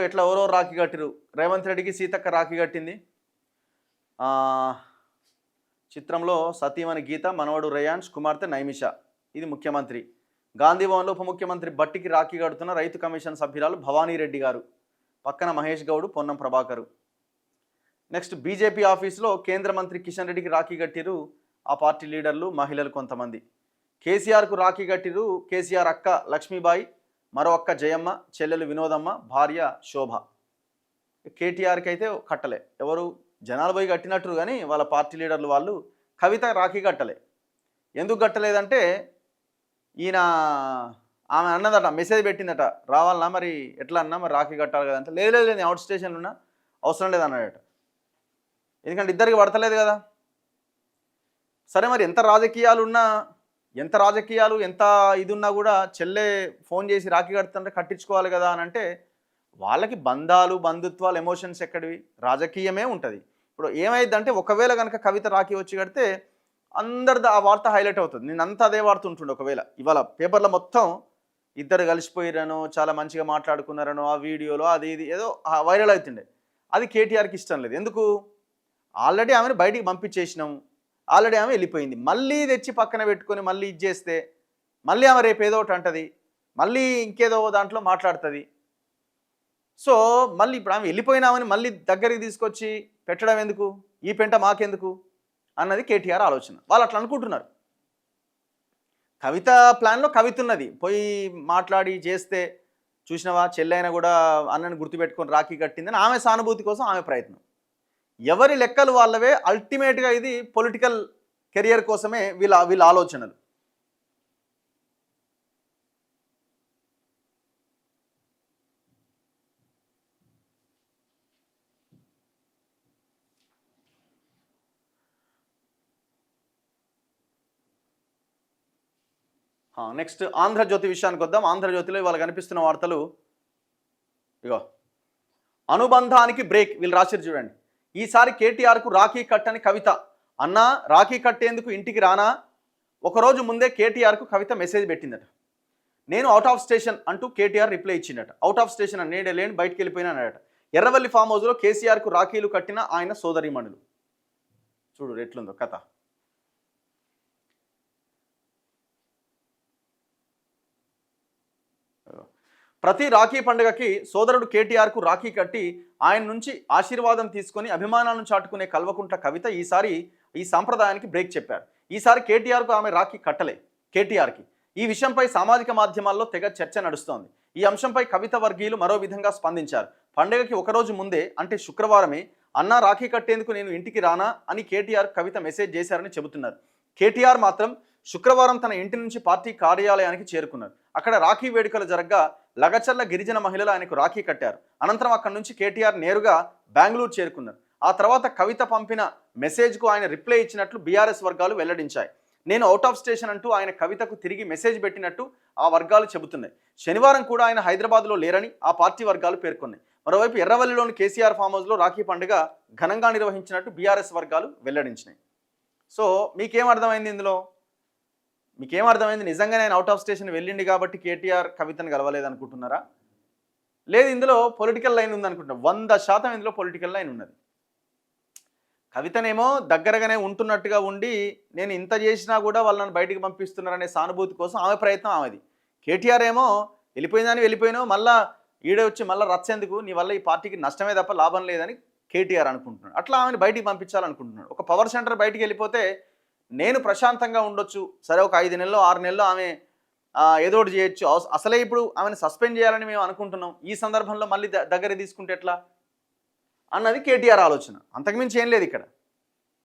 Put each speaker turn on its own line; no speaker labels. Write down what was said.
ఎట్లా ఎవరెవరు రాఖీ కట్టిరు. రేవంత్ రెడ్డికి సీతక్క రాఖీ కట్టింది. చిత్రంలో సతీమణి గీత, మనవడు రేయాన్స్, కుమార్తె నైమిష. ఇది ముఖ్యమంత్రి. గాంధీ భవన్లో ఉప ముఖ్యమంత్రి బట్టికి రాఖీ కడుతున్న రైతు కమిషన్ సభ్యురాలు భవానీరెడ్డి గారు. పక్కన మహేష్ గౌడ్, పొన్నం ప్రభాకరు. నెక్స్ట్ బీజేపీ ఆఫీసులో కేంద్ర మంత్రి కిషన్ రెడ్డికి రాఖీ కట్టిరు ఆ పార్టీ లీడర్లు, మహిళలు కొంతమంది. కేసీఆర్కు రాఖీ కట్టిరు కేసీఆర్ అక్క లక్ష్మీబాయి, మరో అక్క జయమ్మ, చెల్లెలు వినోదమ్మ, భార్య శోభ. కేటీఆర్కి అయితే కట్టలే, ఎవరు జనాలు పోయి కట్టినట్టు కానీ వాళ్ళ పార్టీ లీడర్లు వాళ్ళు కవిత రాఖీ కట్టలే. ఎందుకు కట్టలేదంటే ఈయన ఆమె అన్నదట, మెసేజ్ పెట్టిందట, రావాలన్నా మరి ఎట్లా అన్నా మరి రాఖీ కట్టాలి కదంటే, లేదు నేను అవుట్ స్టేషన్లో ఉన్నా అవసరం లేదన్నాడట. ఎందుకంటే ఇద్దరికి పడతలేదు కదా. సరే మరి ఎంత రాజకీయాలు ఎంత ఇది ఉన్నా కూడా చెల్లె ఫోన్ చేసి రాఖీ కడుతుంటే కట్టించుకోవాలి కదా అని అంటే, వాళ్ళకి బంధాలు, బంధుత్వాలు, ఎమోషన్స్ ఎక్కడివి, రాజకీయమే ఉంటుంది. ఇప్పుడు ఏమైందంటే ఒకవేళ కనుక కవిత రాఖీ వచ్చి కడితే అందరిది ఆ వార్త హైలైట్ అవుతుంది. నేను అంతా అదే వార్త ఉంటుండే. ఒకవేళ ఇవాళ పేపర్లో మొత్తం ఇద్దరు కలిసిపోయిరనో, చాలా మంచిగా మాట్లాడుకున్నారనో, ఆ వీడియోలో అది ఇది ఏదో వైరల్ అవుతుండే. అది కేటీఆర్కి ఇష్టం లేదు. ఎందుకు? ఆల్రెడీ ఆమెను బయటికి పంపించేసినాము, ఆల్రెడీ ఆమె వెళ్ళిపోయింది. మళ్ళీ తెచ్చి పక్కన పెట్టుకొని మళ్ళీ ఇది చేస్తే మళ్ళీ ఆమె రేపు ఏదో ఒకటి అంటది, మళ్ళీ ఇంకేదో దాంట్లో మాట్లాడుతుంది. సో మళ్ళీ ఇప్పుడు ఆమె వెళ్ళిపోయినామని మళ్ళీ దగ్గరికి తీసుకొచ్చి పెట్టడం ఎందుకు, ఈ పెంట మాకెందుకు అన్నది కేటీఆర్ ఆలోచన. వాళ్ళు అట్లా అనుకుంటున్నారు. కవిత ప్లాన్లో కవిత ఉన్నది, పోయి మాట్లాడి చేస్తే చూసినవా చెల్లైనా కూడా అన్నని గుర్తుపెట్టుకొని రాఖీ కట్టిందని ఆమె సానుభూతి కోసం ఆమె ప్రయత్నం. ఎవరి లెక్కలు వాళ్ళవే. అల్టిమేట్గా ఇది పొలిటికల్ కెరియర్ కోసమే వీళ్ళ ఆలోచనలు. నెక్స్ట్ ఆంధ్రజ్యోతి విషయానికి వద్దాం. ఆంధ్రజ్యోతిలో ఇవాళ కనిపిస్తున్న వార్తలు ఇగో, అనుబంధానికి బ్రేక్. వీళ్ళు రాసిరు చూడండి. ఈసారి కేటీఆర్కు రాఖీ కట్టని కవిత. అన్నా రాఖీ కట్టేందుకు ఇంటికి రానా? ఒకరోజు ముందే కేటీఆర్కు కవిత మెసేజ్ పెట్టిందట. నేను అవుట్ ఆఫ్ స్టేషన్ అంటూ కేటీఆర్ రిప్లై ఇచ్చిందట. అవుట్ ఆఫ్ స్టేషన్ అని నేనే లేని బయటికి వెళ్ళిపోయినా అన్నాడట. ఎర్రవల్లి ఫామ్ హౌస్లో కేసీఆర్కు రాఖీలు కట్టిన ఆయన సోదరీమణులు. చూడు ఎట్లుందో కథ. ప్రతి రాఖీ పండుగకి సోదరుడు కేటీఆర్కు రాఖీ కట్టి ఆయన నుంచి ఆశీర్వాదం తీసుకొని అభిమానాలను చాటుకునే కల్వకుంట్ల కవిత ఈసారి ఈ సాంప్రదాయానికి బ్రేక్ చెప్పారు. ఈసారి కేటీఆర్కు ఆమె రాఖీ కట్టలే. కేటీఆర్కి ఈ విషయంపై సామాజిక మాధ్యమాల్లో తెగ చర్చ నడుస్తోంది. ఈ అంశంపై కవిత వర్గీయులు మరో విధంగా స్పందించారు. పండుగకి ఒకరోజు ముందే అంటే శుక్రవారమే అన్నా రాఖీ కట్టేందుకు నేను ఇంటికి రానా అని కేటీఆర్ కవిత మెసేజ్ చేశారని చెబుతున్నారు. కేటీఆర్ మాత్రం శుక్రవారం తన ఇంటి నుంచి పార్టీ కార్యాలయానికి చేరుకున్నారు. అక్కడ రాఖీ వేడుకలు జరగ్గా లగచర్ల గిరిజన మహిళలు ఆయనకు రాఖీ కట్టారు. అనంతరం అక్కడి నుంచి కేటీఆర్ నేరుగా బెంగళూరు చేరుకున్నారు. ఆ తర్వాత కవిత పంపిన మెసేజ్కు ఆయన రిప్లై ఇచ్చినట్లు బీఆర్ఎస్ వర్గాలు వెల్లడించాయి. నేను అవుట్ ఆఫ్ స్టేషన్ అంటూ ఆయన కవితకు తిరిగి మెసేజ్ పెట్టినట్టు ఆ వర్గాలు చెబుతున్నాయి. శనివారం కూడా ఆయన హైదరాబాద్లో లేరని ఆ పార్టీ వర్గాలు పేర్కొన్నాయి. మరోవైపు ఎర్రవల్లిలోని కేసీఆర్ ఫామ్ హౌస్లో రాఖీ పండుగ ఘనంగా నిర్వహించినట్టు బీఆర్ఎస్ వర్గాలు వెల్లడించినాయి. సో మీకేం అర్థమైంది ఇందులో? మీకేమర్థమైంది? నిజంగానే ఆయన అవుట్ ఆఫ్ స్టేషన్ వెళ్ళిండి కాబట్టి కేటీఆర్ కవితను కలవలేదు అనుకుంటున్నారా? లేదు ఇందులో పొలిటికల్ లైన్ ఉందనుకుంటున్నారు. 100% ఇందులో పొలిటికల్ లైన్ ఉన్నది. కవితనేమో దగ్గరగానే ఉంటున్నట్టుగా ఉండి నేను ఇంత చేసినా కూడా వాళ్ళని బయటికి పంపిస్తున్నారనే సానుభూతి కోసం ఆమె ప్రయత్నం ఆమెది. కేటీఆర్ ఏమో వెళ్ళిపోయిందని వెళ్ళిపోయినావు, మళ్ళీ ఈడే వచ్చి మళ్ళీ రచ్చేందుకు, నీ వల్ల ఈ పార్టీకి నష్టమే తప్ప లాభం లేదని కేటీఆర్ అనుకుంటున్నాడు. అట్లా ఆమెను బయటికి పంపించాలనుకుంటున్నాడు. ఒక పవర్ సెంటర్ బయటికి వెళ్ళిపోతే నేను ప్రశాంతంగా ఉండొచ్చు. సరే ఒక 5 నెలలో 6 నెలలో ఆమె ఏదోటి చేయొచ్చు. అసలే ఇప్పుడు ఆమెను సస్పెండ్ చేయాలని మేము అనుకుంటున్నాం. ఈ సందర్భంలో మళ్ళీ దగ్గర తీసుకుంటే ఎట్లా అన్నది కేటీఆర్ ఆలోచన. అంతకుమించి ఏం లేదు ఇక్కడ.